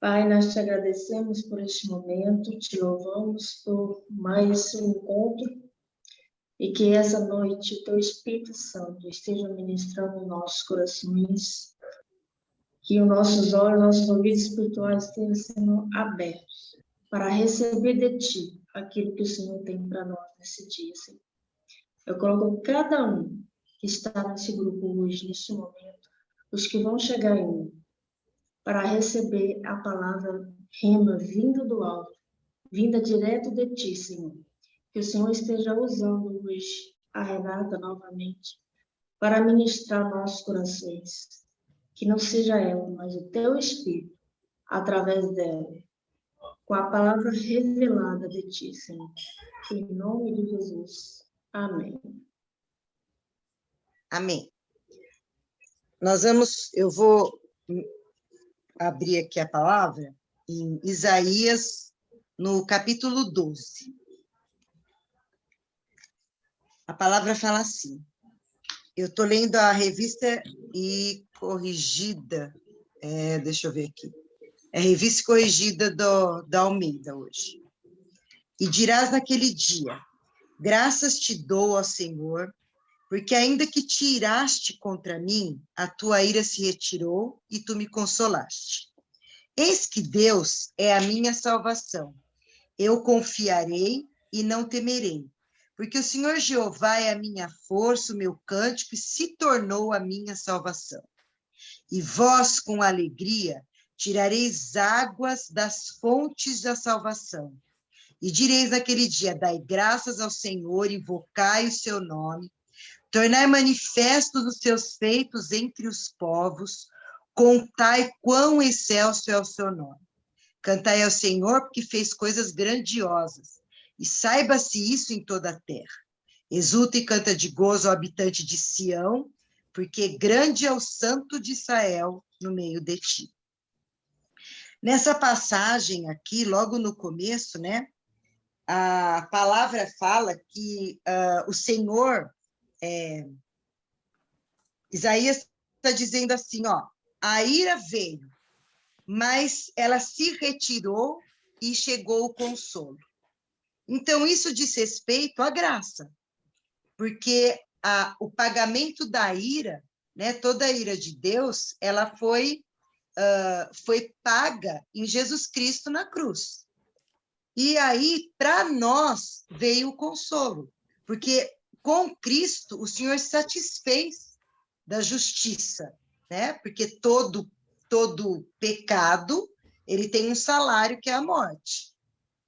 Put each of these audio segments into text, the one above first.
Pai, nós te agradecemos por este momento, te louvamos por mais um encontro e que essa noite o teu Espírito Santo esteja ministrando em nossos corações, que os nossos olhos, nossos ouvidos espirituais estejam sendo abertos para receber de ti aquilo que o Senhor tem para nós nesse dia, Senhor. Eu coloco cada um que está nesse grupo hoje, nesse momento, os que vão chegar ainda, para receber a palavra rema vinda do alto, vinda direto de ti, Senhor. Que o Senhor esteja usando hoje a Renata novamente para ministrar nossos corações. Que não seja ela, mas o teu Espírito, através dela, com a palavra revelada de ti, Senhor. Em nome de Jesus. Amém. Amém. Eu vou abrir aqui a palavra em Isaías, no capítulo 12. A palavra fala assim. Eu estou lendo a revista e corrigida. Deixa eu ver aqui. É a revista corrigida da Almeida hoje. E dirás naquele dia: graças te dou ao Senhor, porque ainda que te iraste contra mim, a tua ira se retirou e tu me consolaste. Eis que Deus é a minha salvação. Eu confiarei e não temerei, porque o Senhor Jeová é a minha força, o meu cântico, e se tornou a minha salvação. E vós, com alegria, tirareis águas das fontes da salvação. E direis naquele dia: dai graças ao Senhor, invocai o seu nome, tornai manifestos os seus feitos entre os povos, contai quão excelso é o seu nome. Cantai ao Senhor, porque fez coisas grandiosas, e saiba-se isso em toda a terra. Exulta e canta de gozo ao habitante de Sião, porque grande é o santo de Israel no meio de ti. Nessa passagem aqui, logo no começo, né, a palavra fala que o Senhor... Isaías está dizendo assim, a ira veio, mas ela se retirou e chegou o consolo. Então, isso diz respeito à graça, porque o pagamento da ira, né, toda a ira de Deus, ela foi paga em Jesus Cristo na cruz. E aí, para nós, veio o consolo, porque com Cristo o Senhor satisfez da justiça, né? Porque todo pecado, ele tem um salário que é a morte.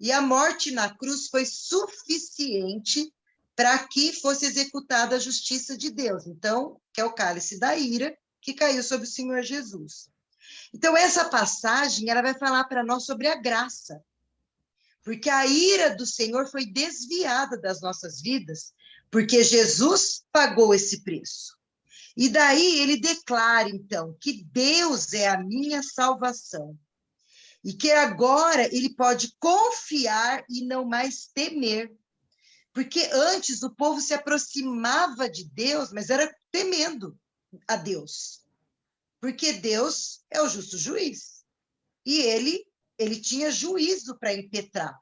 E a morte na cruz foi suficiente para que fosse executada a justiça de Deus. Então, que é o cálice da ira que caiu sobre o Senhor Jesus. Então, essa passagem, ela vai falar para nós sobre a graça. Porque a ira do Senhor foi desviada das nossas vidas, porque Jesus pagou esse preço. E daí ele declara, então, que Deus é a minha salvação. E que agora ele pode confiar e não mais temer. Porque antes o povo se aproximava de Deus, mas era temendo a Deus. Porque Deus é o justo juiz. E ele tinha juízo para impetrar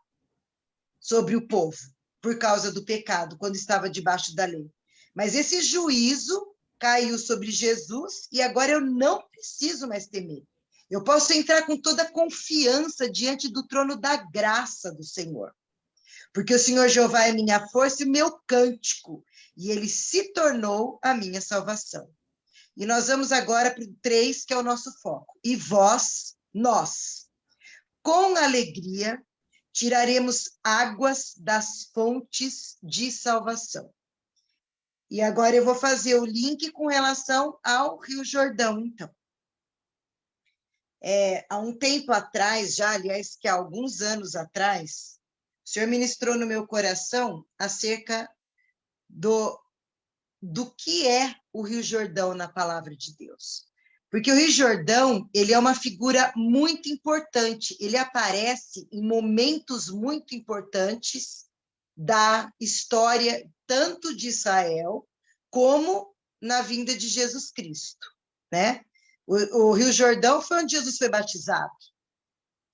sobre o povo, por causa do pecado, quando estava debaixo da lei. Mas esse juízo caiu sobre Jesus e agora eu não preciso mais temer. Eu posso entrar com toda a confiança diante do trono da graça do Senhor. Porque o Senhor Jeová é minha força e meu cântico, e ele se tornou a minha salvação. E nós vamos agora para o 3, que é o nosso foco. E vós, nós, com alegria, tiraremos águas das fontes de salvação. E agora eu vou fazer o link com relação ao Rio Jordão, então. Há um tempo atrás, já, aliás, que há alguns anos atrás, o Senhor ministrou no meu coração acerca do que é o Rio Jordão na palavra de Deus. Porque o Rio Jordão, ele é uma figura muito importante, ele aparece em momentos muito importantes da história, tanto de Israel, como na vinda de Jesus Cristo, né? O Rio Jordão foi onde Jesus foi batizado.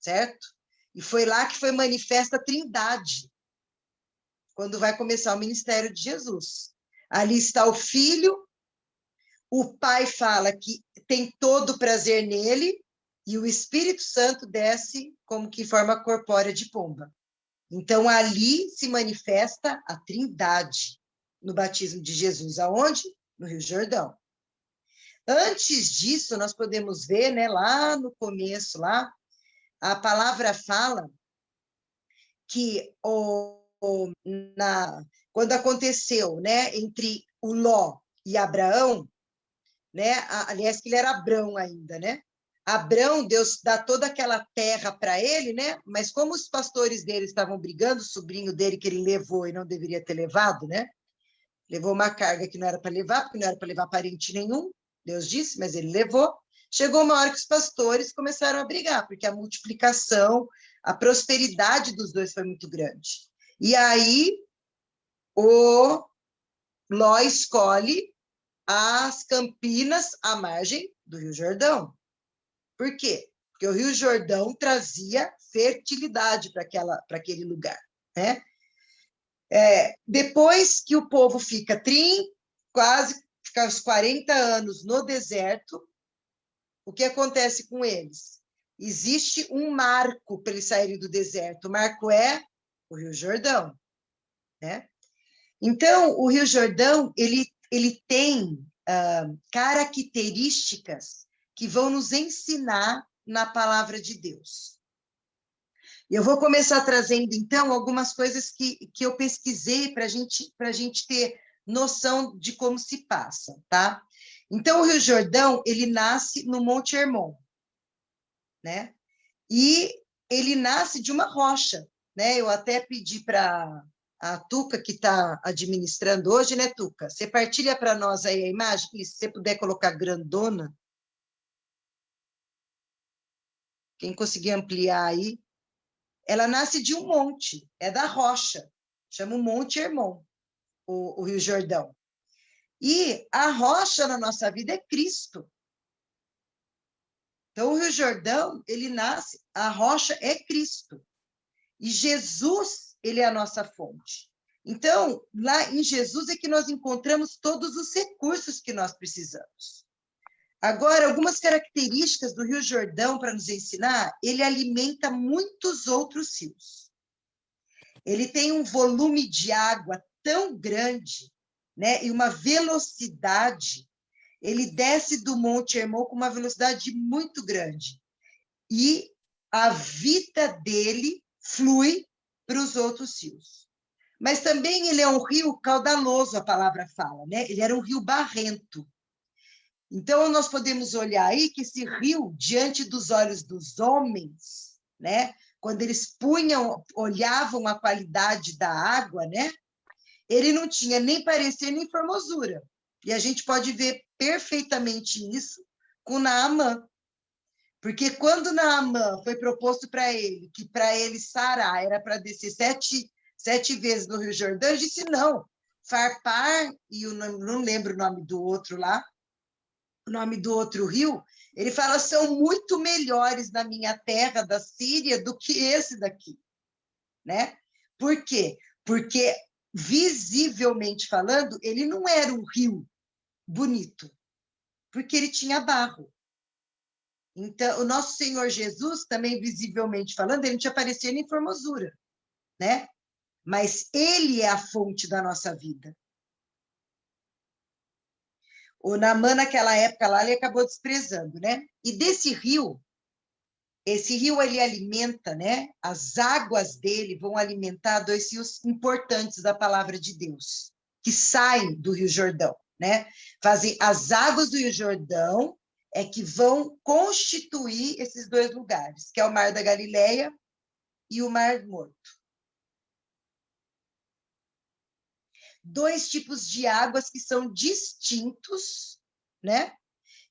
certo? E foi lá que foi manifesta a Trindade, quando vai começar o ministério de Jesus. Ali está o Filho, o Pai fala que tem todo o prazer nele, e o Espírito Santo desce como que em forma corpórea de pomba. Então, ali se manifesta a Trindade no batismo de Jesus. Aonde? No Rio Jordão. Antes disso, nós podemos ver, né, lá no começo, lá, a palavra fala que quando aconteceu, né, entre o Ló e Abraão, né, aliás, que ele era Abrão ainda, né? Abrão, Deus dá toda aquela terra para ele, né? Mas como os pastores dele estavam brigando, o sobrinho dele que ele levou e não deveria ter levado, né? Levou uma carga que não era para levar, porque não era para levar parente nenhum, Deus disse, mas ele levou. Chegou uma hora que os pastores começaram a brigar, porque a multiplicação, a prosperidade dos dois foi muito grande. E aí, o Ló escolhe as Campinas à margem do Rio Jordão. Por quê? Porque o Rio Jordão trazia fertilidade para aquele lugar, né? Depois que o povo fica quase uns 40 anos no deserto, o que acontece com eles? Existe um marco para eles saírem do deserto. O marco é o Rio Jordão, né? Então, o Rio Jordão, ele tem características que vão nos ensinar na palavra de Deus. Eu vou começar trazendo, então, algumas coisas que eu pesquisei para a gente ter noção de como se passa, tá? Então, o Rio Jordão, ele nasce no Monte Hermon, né? E ele nasce de uma rocha, né? Eu até pedi para a Tuca, que está administrando hoje, né, Tuca? Você partilha para nós aí a imagem, se você puder colocar grandona. Quem conseguir ampliar aí. Ela nasce de um monte, é da rocha, chama o Monte Hermon, o Rio Jordão. E a rocha na nossa vida é Cristo. Então, o Rio Jordão, ele nasce, a rocha é Cristo. E Jesus, ele é a nossa fonte. Então, lá em Jesus é que nós encontramos todos os recursos que nós precisamos. Agora, algumas características do Rio Jordão para nos ensinar, ele alimenta muitos outros rios. Ele tem um volume de água tão grande, né, e uma velocidade, ele desce do Monte Hermon com uma velocidade muito grande. E a vida dele flui para os outros rios. Mas também ele é um rio caudaloso, a palavra fala, né? Ele era um rio barrento. Então, nós podemos olhar aí que esse rio, diante dos olhos dos homens, né? Quando eles olhavam a qualidade da água, né? Ele não tinha nem parecer nem formosura. E a gente pode ver perfeitamente isso com Naamã. Porque quando Naamã foi proposto para ele, que para ele Sará era para descer sete vezes no Rio Jordão, ele disse não. Farpar, e eu não lembro o nome do outro lá, o nome do outro rio, ele fala, são muito melhores na minha terra da Síria do que esse daqui, né? Por quê? Porque, visivelmente falando, ele não era um rio bonito, porque ele tinha barro. Então, o nosso Senhor Jesus, também visivelmente falando, ele não tinha parecer nem formosura, né? Mas ele é a fonte da nossa vida. O Naamã, naquela época lá, ele acabou desprezando, né? E desse rio, esse rio, ele alimenta, né? As águas dele vão alimentar dois rios importantes da palavra de Deus, que saem do Rio Jordão, né? Fazem as águas do Rio Jordão é que vão constituir esses dois lugares, que é o Mar da Galileia e o Mar Morto. Dois tipos de águas que são distintos, né?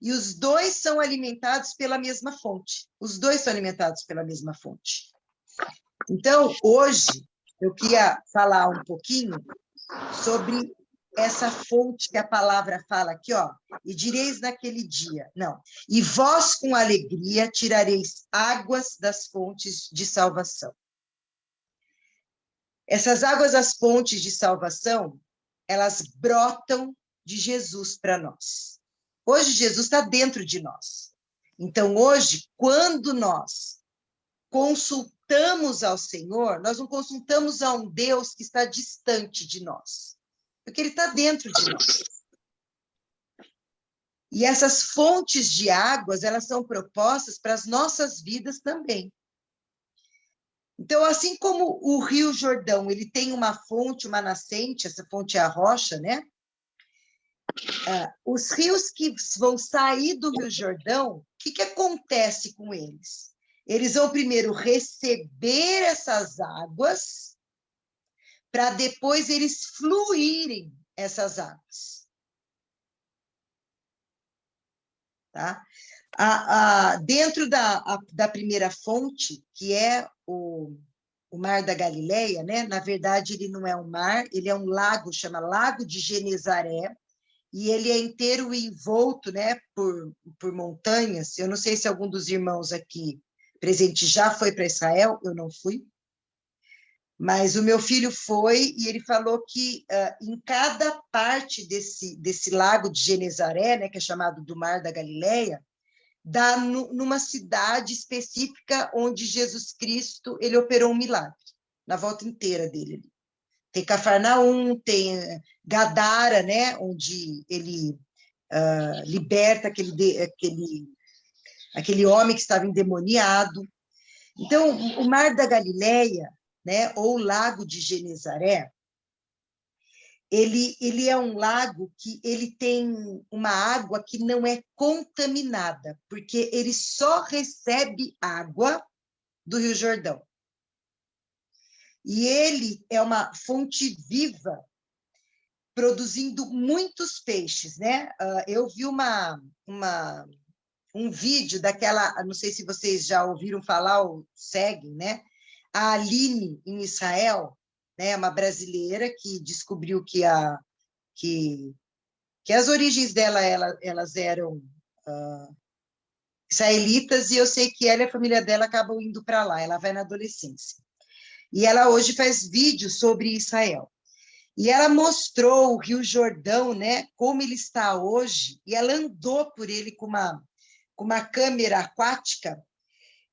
E os dois são alimentados pela mesma fonte. Os dois são alimentados pela mesma fonte. Então, hoje, eu queria falar um pouquinho sobre essa fonte que a palavra fala aqui, ó, e direis naquele dia, não, e vós com alegria tirareis águas das fontes de salvação. Essas águas das fontes de salvação, elas brotam de Jesus para nós. Hoje Jesus está dentro de nós. Então hoje, quando nós consultamos ao Senhor, nós não consultamos a um Deus que está distante de nós, porque Ele está dentro de nós. E essas fontes de águas, elas são propostas para as nossas vidas também. Então, assim como o Rio Jordão, ele tem uma fonte, uma nascente, essa fonte é a rocha, né? Os rios que vão sair do Rio Jordão, o que acontece com eles? Eles vão primeiro receber essas águas, para depois eles fluírem essas águas. Tá? Dentro da primeira fonte, que é o Mar da Galileia, né? Na verdade, ele não é um mar, ele é um lago, chama Lago de Genezaré, e ele é inteiro envolto, né, por montanhas. Eu não sei se algum dos irmãos aqui presente já foi para Israel, eu não fui, mas o meu filho foi, e ele falou que em cada parte desse lago de Genezaré, né, que é chamado do Mar da Galileia, dá numa cidade específica onde Jesus Cristo ele operou um milagre, na volta inteira dele. Tem Cafarnaum, tem Gadara, né, onde ele liberta aquele homem que estava endemoniado. Então, o Mar da Galileia, né, ou o Lago de Genezaré, ele é um lago que ele tem uma água que não é contaminada, porque ele só recebe água do Rio Jordão. E ele é uma fonte viva, produzindo muitos peixes, né? Eu vi um vídeo daquela, não sei se vocês já ouviram falar ou seguem, né? A Aline, em Israel, né? Uma brasileira que descobriu que as origens dela elas eram israelitas, e eu sei que ela e a família dela acabam indo para lá, ela vai na adolescência. E ela hoje faz vídeos sobre Israel. E ela mostrou o Rio Jordão, né, como ele está hoje, e ela andou por ele com uma câmera aquática,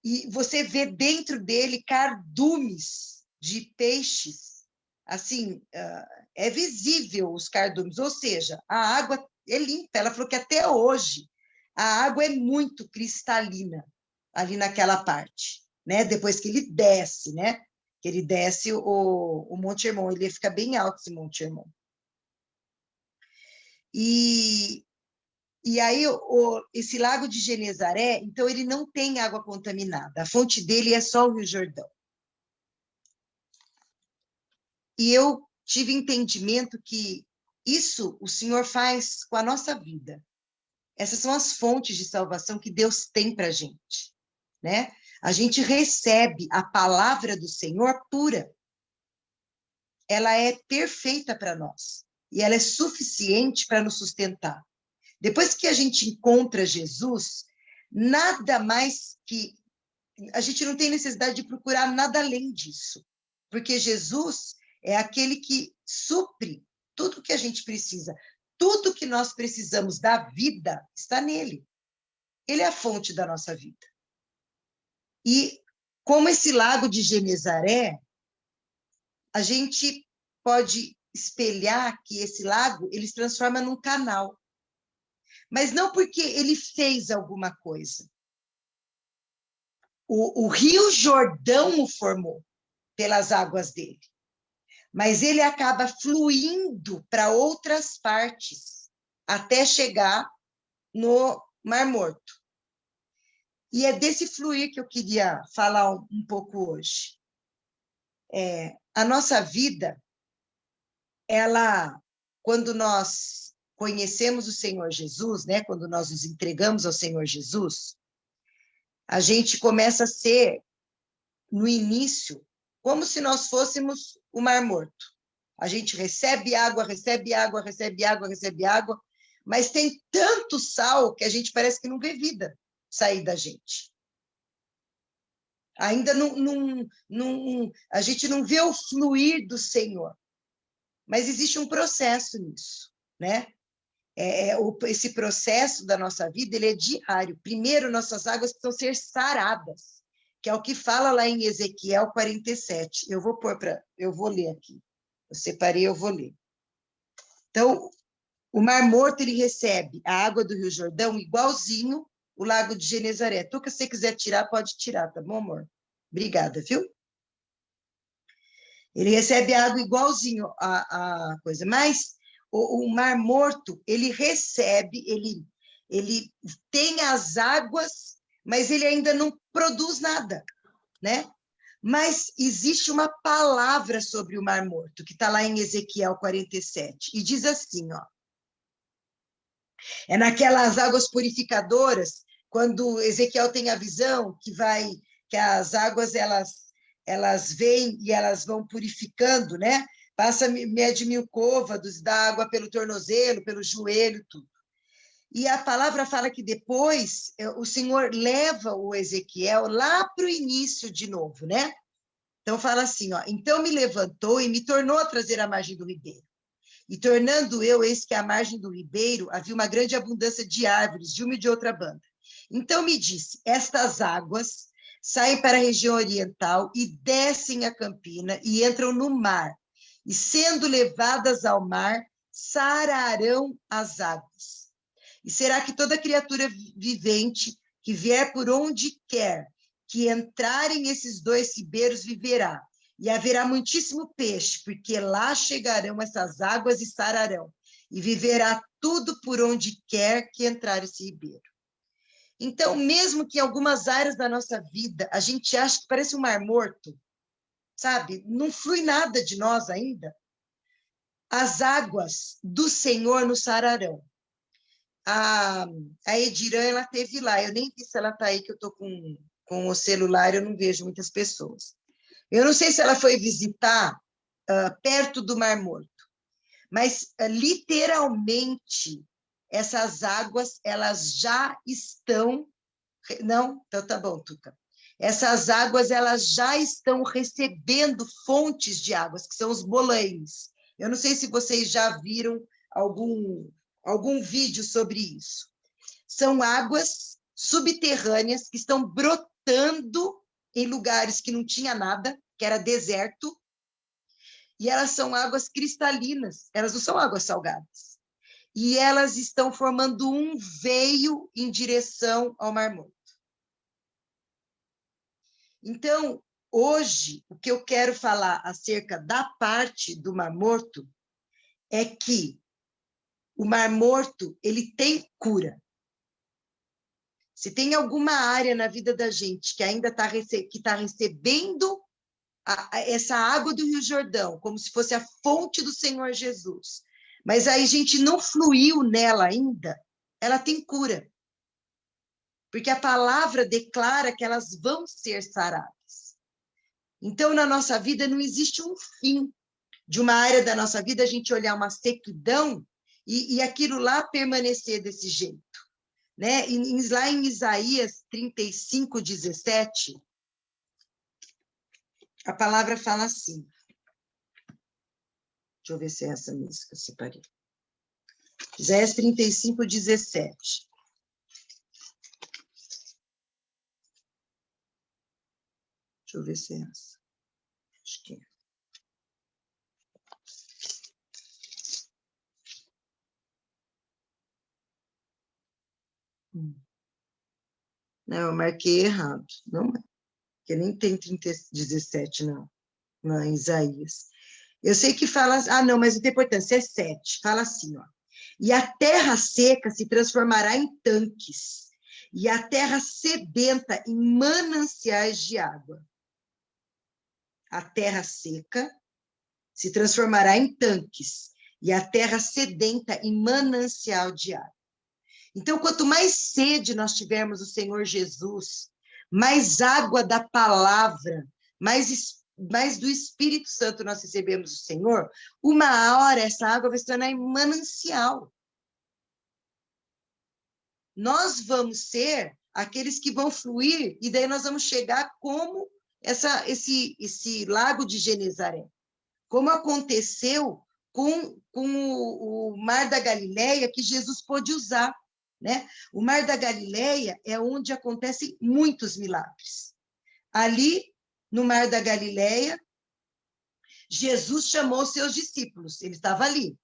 e você vê dentro dele cardumes de peixes, assim, é visível os cardumes, ou seja, a água é limpa. Ela falou que até hoje a água é muito cristalina ali naquela parte, né? Depois que ele desce, né? Que ele desce o Monte Hermon, ele fica bem alto, esse Monte Hermon. E aí, esse Lago de Genezaré, então, ele não tem água contaminada, a fonte dele é só o Rio Jordão. E eu tive entendimento que isso o Senhor faz com a nossa vida. Essas são as fontes de salvação que Deus tem para a gente, né? A gente recebe a palavra do Senhor pura. Ela é perfeita para nós. E ela é suficiente para nos sustentar. Depois que a gente encontra Jesus, nada mais que... A gente não tem necessidade de procurar nada além disso. Porque Jesus é aquele que supre tudo que a gente precisa. Tudo que nós precisamos da vida está nele. Ele é a fonte da nossa vida. E como esse lago de Genezaré, a gente pode espelhar que esse lago ele se transforma num canal. Mas não porque ele fez alguma coisa. O Rio Jordão o formou pelas águas dele. Mas ele acaba fluindo para outras partes, até chegar no Mar Morto. E é desse fluir que eu queria falar um pouco hoje. A nossa vida, ela, quando nós conhecemos o Senhor Jesus, né, quando nós nos entregamos ao Senhor Jesus, a gente começa a ser, no início, como se nós fôssemos o Mar Morto. A gente recebe água, recebe água, recebe água, recebe água, mas tem tanto sal que a gente parece que não vê vida sair da gente. Ainda a gente não vê o fluir do Senhor. Mas existe um processo nisso, né? Esse processo da nossa vida, ele é diário. Primeiro, nossas águas precisam ser saradas, que é o que fala lá em Ezequiel 47. Eu vou ler aqui. Eu separei, eu vou ler. Então, o Mar Morto, ele recebe a água do Rio Jordão igualzinho o Lago de Genezaré. Tu, que você quiser tirar, pode tirar, tá bom, amor? Obrigada, viu? Ele recebe a água igualzinho a coisa, mas o Mar Morto, ele recebe, ele tem as águas, mas ele ainda não produz nada, né? Mas existe uma palavra sobre o Mar Morto, que está lá em Ezequiel 47, e diz assim, ó, é naquelas águas purificadoras, quando Ezequiel tem a visão que as águas, elas vêm e elas vão purificando, né? Passa, mede 1000 côvados, dá água pelo tornozelo, pelo joelho, tudo. E a palavra fala que depois o Senhor leva o Ezequiel lá para o início de novo, né? Então fala assim, ó, então me levantou e me tornou a trazer à margem do ribeiro. E tornando eu, eis que à margem do ribeiro havia uma grande abundância de árvores, de uma e de outra banda. Então me disse, estas águas saem para a região oriental e descem a campina e entram no mar. E sendo levadas ao mar, sararão as águas. E será que toda criatura vivente que vier por onde quer que entrarem esses 2 ribeiros viverá. E haverá muitíssimo peixe, porque lá chegarão essas águas e sararão. E viverá tudo por onde quer que entrar esse ribeiro. Então, mesmo que em algumas áreas da nossa vida a gente acha que parece um mar morto, sabe? Não flui nada de nós ainda. As águas do Senhor nos sararão. A Edirã, ela esteve lá. Eu nem vi se ela está aí, que eu estou com o celular, eu não vejo muitas pessoas. Eu não sei se ela foi visitar perto do Mar Morto, mas literalmente essas águas, elas já estão... Não? Então tá bom, Tuca. Essas águas, elas já estão recebendo fontes de águas, que são os bolaios. Eu não sei se vocês já viram algum vídeo sobre isso. São águas subterrâneas que estão brotando em lugares que não tinha nada, que era deserto, e elas são águas cristalinas, elas não são águas salgadas. E elas estão formando um veio em direção ao Mar Morto. Então, hoje, o que eu quero falar acerca da parte do Mar Morto é que o Mar Morto, ele tem cura. Se tem alguma área na vida da gente que ainda está recebendo essa água do Rio Jordão, como se fosse a fonte do Senhor Jesus, mas aí a gente não fluiu nela ainda, ela tem cura. Porque a palavra declara que elas vão ser saradas. Então, na nossa vida, não existe um fim de uma área da nossa vida a gente olhar uma sequidão e aquilo lá permanecer desse jeito. Né? Lá em Isaías 35, 17, a palavra fala assim. Deixa eu ver se é essa música que eu separei. Isaías 35, 17. Deixa eu ver se é essa. Acho que é. Não, eu marquei errado. Não é. Porque nem tem 17, não. Não, em Isaías. Eu sei que fala... Ah, não, mas não tem importância. É 7. Fala assim, ó. E a terra seca se transformará em tanques, e a terra sedenta em mananciais de água. A terra seca se transformará em tanques, e a terra sedenta em manancial de água. Então, quanto mais sede nós tivermos do Senhor Jesus, mais água da palavra, mais mas do Espírito Santo nós recebemos o Senhor, uma hora essa água vai se tornar em manancial. Nós vamos ser aqueles que vão fluir, e daí nós vamos chegar como esse lago de Genezaré. Como aconteceu com o Mar da Galileia, que Jesus pôde usar, né? O Mar da Galileia é onde acontecem muitos milagres. Ali, no Mar da Galileia, Jesus chamou seus discípulos, ele estava ali,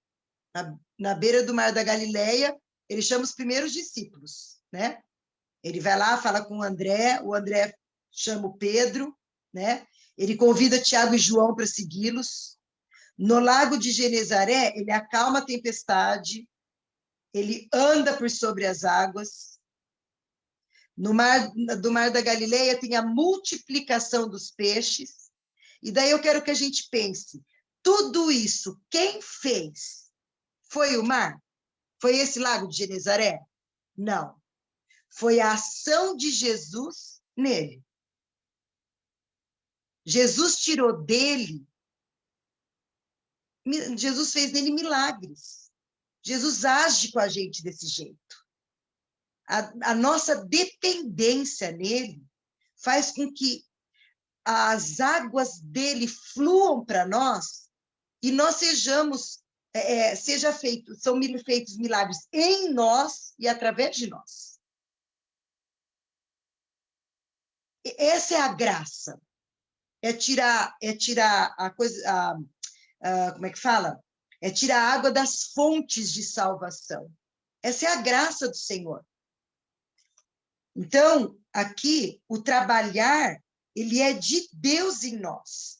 na beira do Mar da Galileia, ele chama os primeiros discípulos, né? Ele vai lá, fala com o André chama o Pedro, né? Ele convida Tiago e João para segui-los. No lago de Genezaré, ele acalma a tempestade, ele anda por sobre as águas. No mar da Galileia tem a multiplicação dos peixes. E daí eu quero que a gente pense, tudo isso, quem fez? Foi o mar? Foi esse lago de Genezaré? Não. Foi a ação de Jesus nele. Jesus tirou dele, Jesus fez nele milagres. Jesus age com a gente desse jeito. A nossa dependência nele faz com que as águas dele fluam para nós e nós sejamos, são feitos milagres em nós e através de nós. Essa é a graça. É tirar a coisa, como é que fala? É tirar a água das fontes de salvação. Essa é a graça do Senhor. Então, aqui, o trabalhar, ele é de Deus em nós.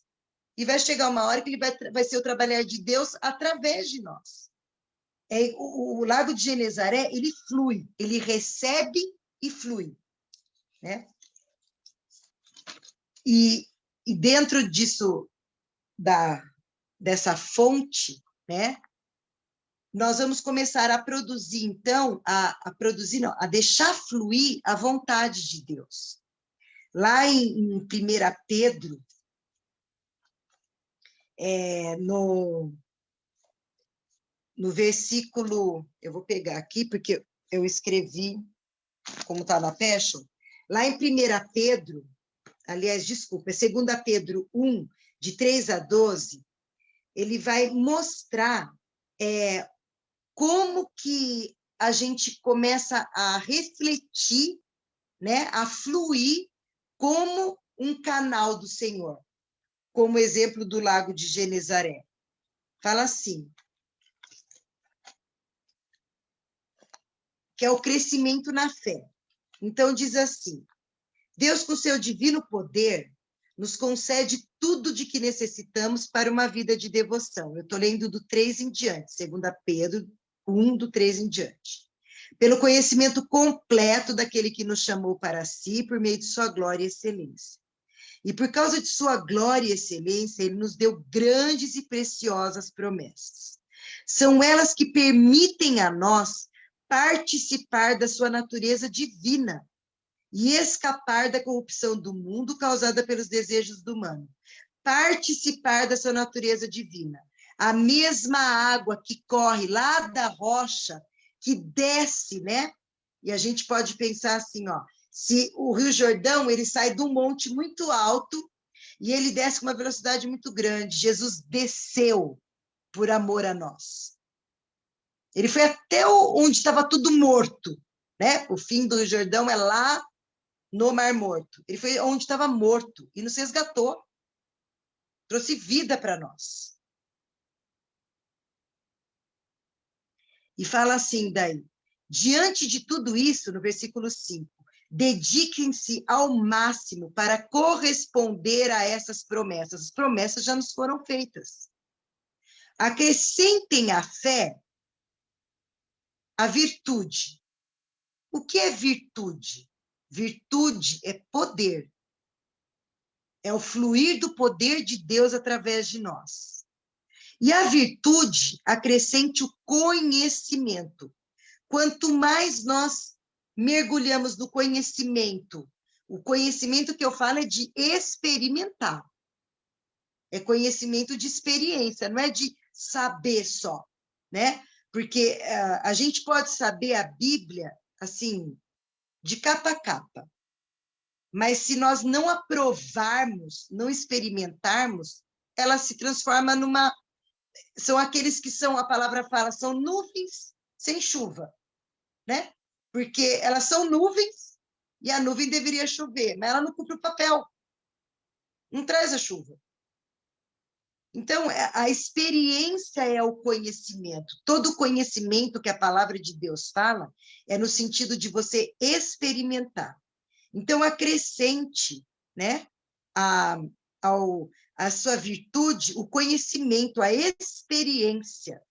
E vai chegar uma hora que ele vai ser o trabalhar de Deus através de nós. O Lago de Genezaré, ele flui, ele recebe e flui, né? E dentro disso, dessa fonte, né? Nós vamos começar a produzir, então, a deixar fluir a vontade de Deus. Lá em 1 Pedro, no versículo, eu vou pegar aqui, porque eu escrevi, como está na Passion, lá em 1 Pedro, aliás, desculpa, é 2 Pedro 1, de 3 a 12, ele vai mostrar como que a gente começa a refletir, né, a fluir como um canal do Senhor, como exemplo do Lago de Genezaré. Fala assim, que é o crescimento na fé. Então, diz assim, Deus, com seu divino poder, nos concede tudo de que necessitamos para uma vida de devoção. Eu estou lendo do 3 em diante, 2 Pedro 1, do 3 em diante. Pelo conhecimento completo daquele que nos chamou para si, por meio de sua glória e excelência. E por causa de sua glória e excelência, ele nos deu grandes e preciosas promessas. São elas que permitem a nós participar da sua natureza divina e escapar da corrupção do mundo causada pelos desejos do humano. Participar da sua natureza divina. A mesma água que corre lá da rocha, que desce, né? E a gente pode pensar assim, ó, se o Rio Jordão, ele sai de um monte muito alto e ele desce com uma velocidade muito grande. Jesus desceu por amor a nós. Ele foi até onde estava tudo morto, né? O fim do Rio Jordão é lá no Mar Morto. Ele foi onde estava morto e nos resgatou. Trouxe vida para nós. E fala assim daí, diante de tudo isso, no versículo 5, dediquem-se ao máximo para corresponder a essas promessas. As promessas já nos foram feitas. Acrescentem à fé a virtude. O que é virtude? Virtude é poder. É o fluir do poder de Deus através de nós. E a virtude acrescente o conhecimento. Quanto mais nós mergulhamos no conhecimento, o conhecimento que eu falo é de experimentar. É conhecimento de experiência, não é de saber só, né? Porque a gente pode saber a Bíblia, assim, de capa a capa, mas se nós não aprovarmos, não experimentarmos, ela se transforma numa... São aqueles que são, a palavra fala, são nuvens sem chuva, né? Porque elas são nuvens e a nuvem deveria chover, mas ela não cumpre o papel, não traz a chuva. Então, a experiência é o conhecimento. Todo conhecimento que a palavra de Deus fala é no sentido de você experimentar. Então, acrescente, né, a sua virtude, o conhecimento, a experiência.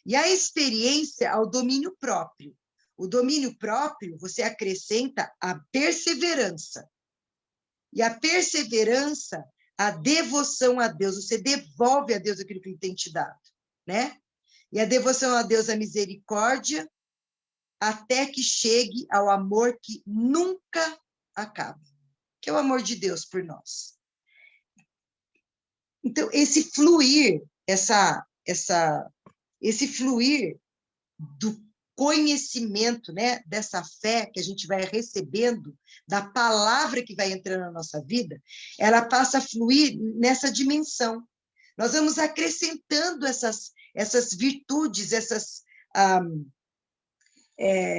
E a experiência ao domínio próprio. O domínio próprio, você acrescenta a perseverança. E a perseverança, a devoção a Deus. Você devolve a Deus aquilo que Ele tem te dado, né? E a devoção a Deus, a misericórdia, até que chegue ao amor que nunca acaba, que é o amor de Deus por nós. Então, esse fluir do conhecimento, né, dessa fé que a gente vai recebendo, da palavra que vai entrando na nossa vida, ela passa a fluir nessa dimensão. Nós vamos acrescentando essas virtudes,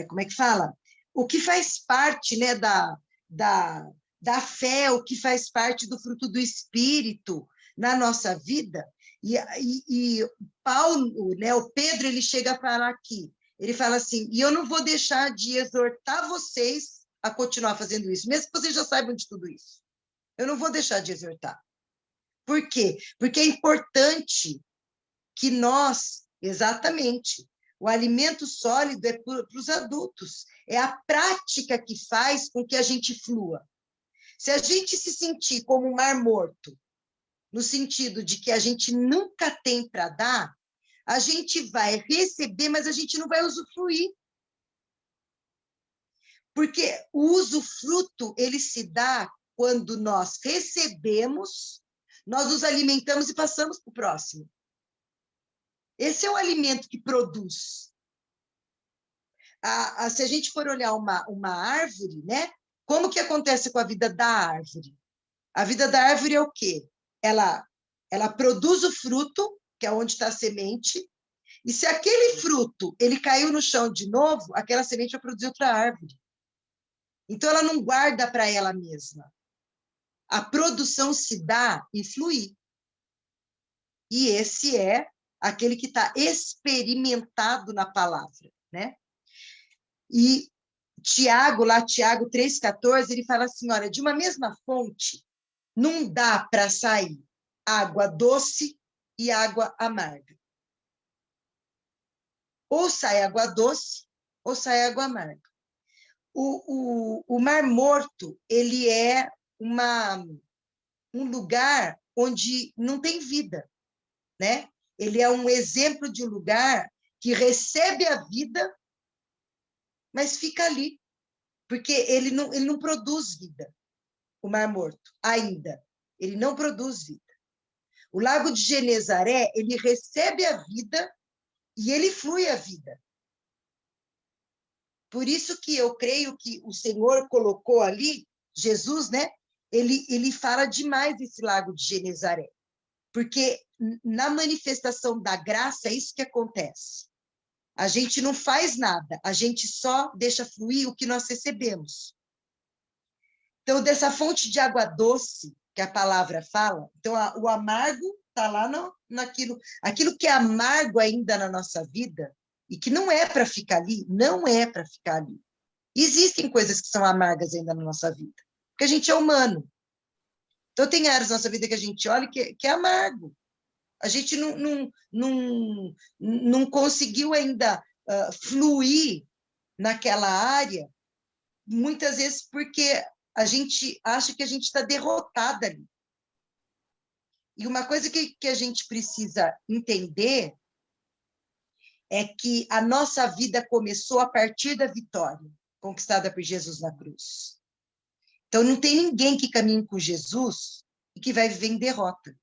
como é que fala? O que faz parte, né, da fé, o que faz parte do fruto do Espírito na nossa vida. E Paulo, né, o Pedro, ele chega a falar aqui, ele fala assim, e eu não vou deixar de exortar vocês a continuar fazendo isso, mesmo que vocês já saibam de tudo isso. Eu não vou deixar de exortar. Por quê? Porque é importante que nós, exatamente, o alimento sólido é para os adultos, é a prática que faz com que a gente flua. Se a gente se sentir como um mar morto, no sentido de que a gente nunca tem para dar, a gente vai receber, mas a gente não vai usufruir. Porque o usufruto, ele se dá quando nós recebemos, nós nos alimentamos e passamos para o próximo. Esse é o alimento que produz. Se a gente for olhar uma árvore, né? Como que acontece com a vida da árvore? A vida da árvore é o quê? Ela produz o fruto, que é onde está a semente, e se aquele fruto ele caiu no chão de novo, aquela semente vai produzir outra árvore. Então, ela não guarda para ela mesma. A produção se dá e flui. E esse é aquele que está experimentado na palavra, né? E Tiago 3,14, ele fala assim, olha, de uma mesma fonte, não dá para sair água doce e água amarga. Ou sai água doce, ou sai água amarga. O Mar Morto, ele é um lugar onde não tem vida, né? Ele é um exemplo de um lugar que recebe a vida, mas fica ali, porque ele não produz vida, o Mar Morto, ainda. Ele não produz vida. O Lago de Genezaré, ele recebe a vida e ele flui a vida. Por isso que eu creio que o Senhor colocou ali, Jesus, né? Ele fala demais desse Lago de Genezaré, porque na manifestação da graça é isso que acontece. A gente não faz nada, a gente só deixa fluir o que nós recebemos. Então, dessa fonte de água doce que a palavra fala, então o amargo está lá aquilo que é amargo ainda na nossa vida, e que não é para ficar ali, não é para ficar ali. Existem coisas que são amargas ainda na nossa vida, porque a gente é humano. Então, tem áreas da nossa vida que a gente olha que é amargo. A gente não conseguiu ainda fluir naquela área, muitas vezes porque a gente acha que a gente está derrotada ali. E uma coisa que a gente precisa entender é que a nossa vida começou a partir da vitória conquistada por Jesus na cruz. Então, não tem ninguém que caminhe com Jesus e que vai viver em derrota.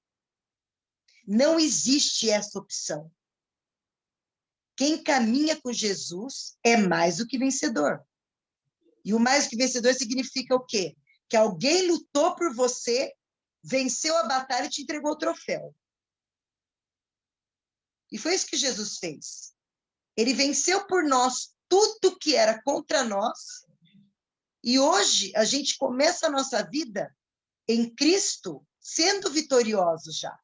Não existe essa opção. Quem caminha com Jesus é mais do que vencedor. E o mais do que vencedor significa o quê? Que alguém lutou por você, venceu a batalha e te entregou o troféu. E foi isso que Jesus fez. Ele venceu por nós tudo que era contra nós. E hoje a gente começa a nossa vida em Cristo sendo vitorioso já.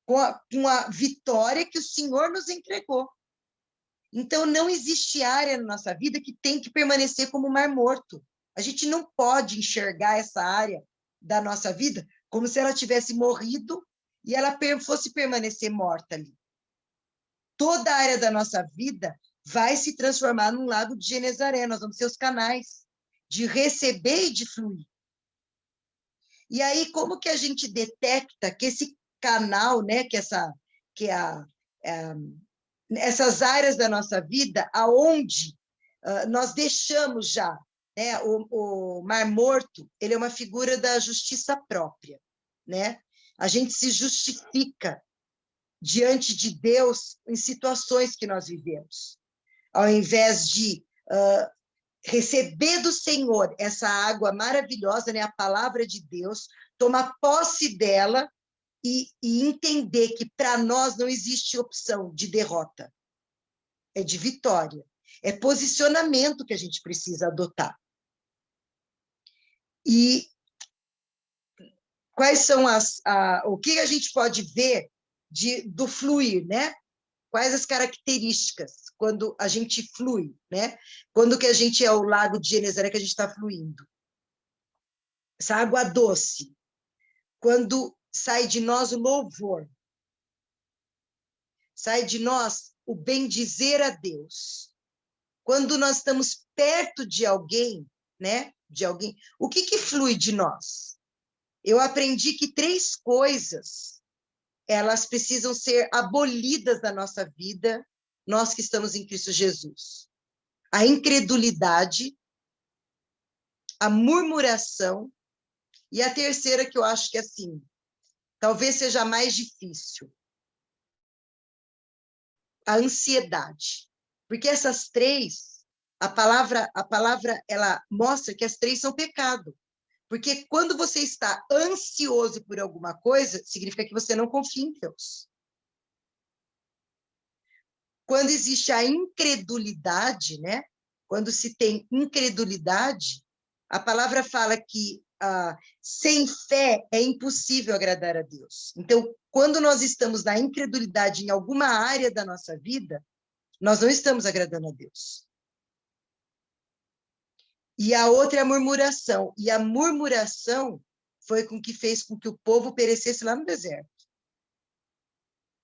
Com a vitória que o Senhor nos entregou. Então, não existe área na nossa vida que tem que permanecer como mar morto. A gente não pode enxergar essa área da nossa vida como se ela tivesse morrido e ela fosse permanecer morta ali. Toda a área da nossa vida vai se transformar num lago de Genezaré. Nós vamos ser os canais de receber e de fluir. E aí, como que a gente detecta que esse canal, né, essas áreas da nossa vida, aonde nós deixamos já, né, o Mar Morto, ele é uma figura da justiça própria, né? A gente se justifica diante de Deus em situações que nós vivemos. Ao invés de receber do Senhor essa água maravilhosa, né, a palavra de Deus, tomar posse dela e entender que para nós não existe opção de derrota, é de vitória, é posicionamento que a gente precisa adotar. E quais são o que a gente pode ver do fluir, né? Quais as características quando a gente flui, né? Quando que a gente é o lago de Genezaré que a gente está fluindo? Essa água doce. Quando sai de nós o louvor. Sai de nós o bendizer a Deus. Quando nós estamos perto de alguém, né? De alguém, o que flui de nós? Eu aprendi que 3 coisas, elas precisam ser abolidas da nossa vida, nós que estamos em Cristo Jesus. A incredulidade, a murmuração, e a terceira que eu acho que, assim, talvez seja a mais difícil, a ansiedade. Porque essas 3, a palavra ela mostra que as 3 são pecado. Porque quando você está ansioso por alguma coisa, significa que você não confia em Deus. Quando existe a incredulidade, né? Quando se tem incredulidade, a palavra fala que sem fé é impossível agradar a Deus. Então, quando nós estamos na incredulidade em alguma área da nossa vida, nós não estamos agradando a Deus. E a outra é a murmuração. E a murmuração foi com que fez com que o povo perecesse lá no deserto.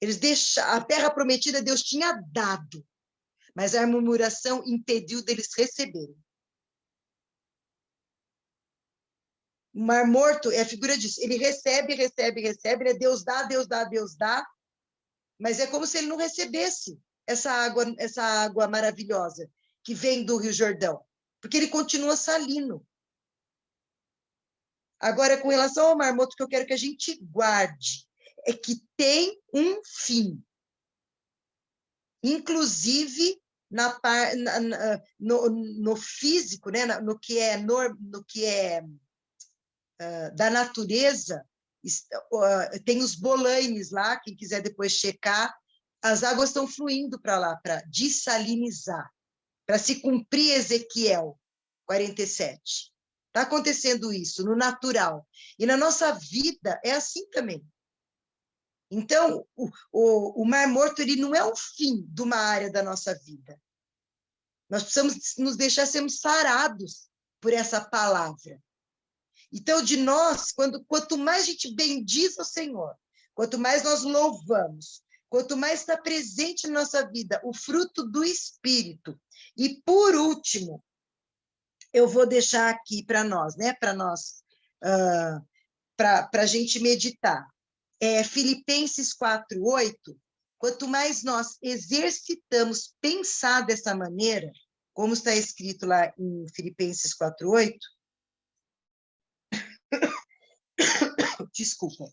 Eles deixaram, a terra prometida Deus tinha dado, mas a murmuração impediu deles receberem. O Mar Morto é a figura disso. Ele recebe, né? Deus dá, Deus dá, Deus dá, mas é como se ele não recebesse essa água maravilhosa que vem do Rio Jordão, porque ele continua salino. Agora, com relação ao Mar Morto, que eu quero que a gente guarde é que tem um fim. Inclusive no físico, né? no que é da natureza, tem os bolaimes lá, quem quiser depois checar, as águas estão fluindo para lá, para dessalinizar, para se cumprir Ezequiel 47. Está acontecendo isso no natural. E na nossa vida é assim também. Então, o Mar Morto ele não é o fim de uma área da nossa vida. Nós precisamos nos deixar sermos sarados por essa palavra. Então, de nós, quanto mais a gente bendiz o Senhor, quanto mais nós louvamos, quanto mais está presente na nossa vida o fruto do Espírito. E, por último, eu vou deixar aqui para nós, né? Para nós, para a gente meditar. Filipenses 4:8, quanto mais nós exercitamos pensar dessa maneira, como está escrito lá em Filipenses 4:8, desculpa,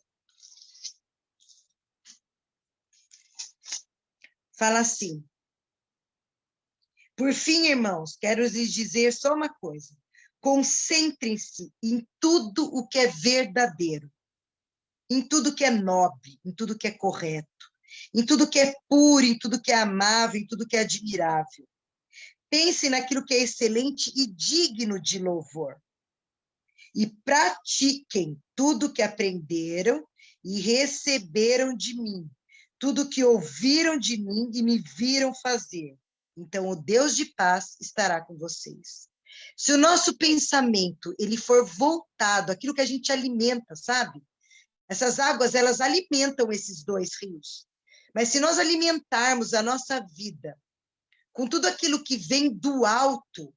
fala assim: por fim, irmãos, quero lhes dizer só uma coisa. Concentrem-se em tudo o que é verdadeiro, em tudo que é nobre, em tudo que é correto, em tudo que é puro, em tudo que é amável, em tudo que é admirável. Pensem naquilo que é excelente e digno de louvor. E pratiquem tudo que aprenderam e receberam de mim, tudo que ouviram de mim e me viram fazer. Então, o Deus de paz estará com vocês. Se o nosso pensamento ele for voltado àquilo que a gente alimenta, sabe? Essas águas, elas alimentam esses dois rios. Mas se nós alimentarmos a nossa vida com tudo aquilo que vem do alto,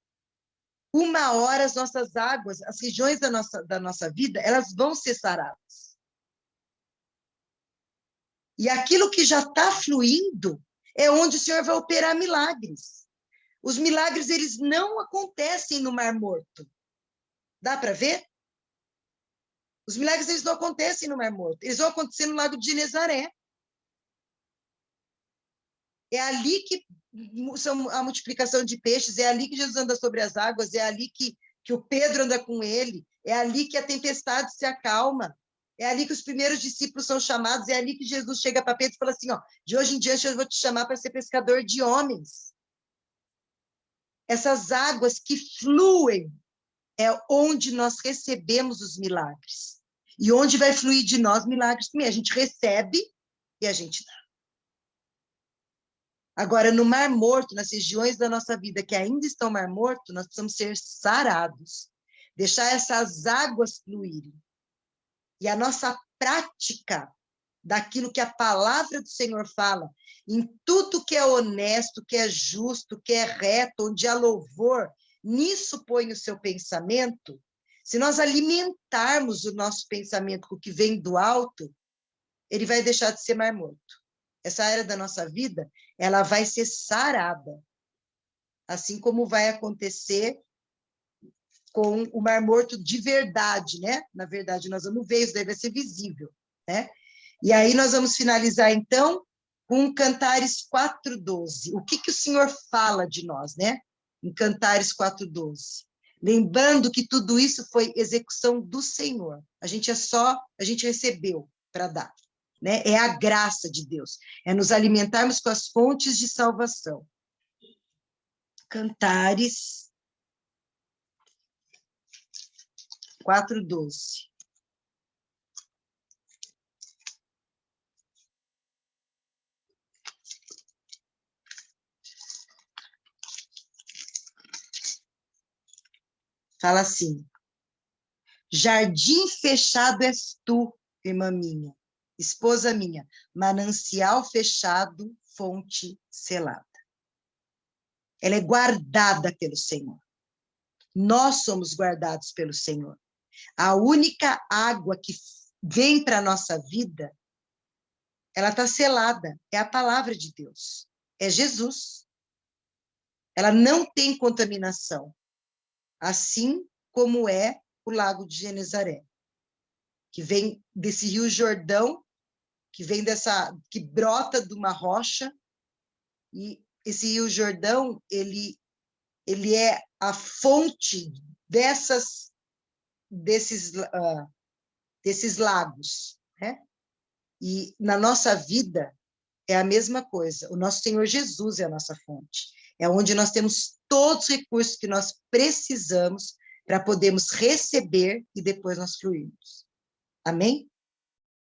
uma hora as nossas águas, as regiões da nossa vida, elas vão ser saradas. E aquilo que já está fluindo é onde o Senhor vai operar milagres. Os milagres, eles não acontecem no Mar Morto. Dá para ver? Os milagres, eles não acontecem no Mar Morto. Eles vão acontecer no Lago de Genezaré. É ali que são a multiplicação de peixes, é ali que Jesus anda sobre as águas, é ali que o Pedro anda com ele, é ali que a tempestade se acalma, é ali que os primeiros discípulos são chamados, é ali que Jesus chega para Pedro e fala assim, ó, de hoje em diante eu vou te chamar para ser pescador de homens. Essas águas que fluem é onde nós recebemos os milagres. E onde vai fluir de nós milagres também. A gente recebe e a gente dá. Agora, no Mar Morto, nas regiões da nossa vida que ainda estão no Mar Morto, nós precisamos ser sarados, deixar essas águas fluírem. E a nossa prática daquilo que a palavra do Senhor fala, em tudo que é honesto, que é justo, que é reto, onde há louvor, nisso põe o seu pensamento. Se nós alimentarmos o nosso pensamento com o que vem do alto, ele vai deixar de ser Mar Morto. Essa área da nossa vida, ela vai ser sarada, assim como vai acontecer com o Mar Morto de verdade, né? Na verdade, nós vamos ver, isso daí vai ser visível, né? E aí nós vamos finalizar, então, com Cantares 4:12. O que o Senhor fala de nós, né? Em Cantares 4:12. Lembrando que tudo isso foi execução do Senhor. A gente recebeu para dar. Né? É a graça de Deus, é nos alimentarmos com as fontes de salvação. Cantares 4:12. Fala assim: jardim fechado és tu, irmã minha, esposa minha, manancial fechado, fonte selada. Ela é guardada pelo Senhor. Nós somos guardados pelo Senhor. A única água que vem para a nossa vida, ela está selada. É a palavra de Deus. É Jesus. Ela não tem contaminação. Assim como é o Lago de Genezaré, que vem desse Rio Jordão, que brota de uma rocha, e esse Rio Jordão, ele é a fonte desses lagos, né? E na nossa vida é a mesma coisa. O nosso Senhor Jesus é a nossa fonte. É onde nós temos todos os recursos que nós precisamos para podermos receber e depois nós fluirmos. Amém?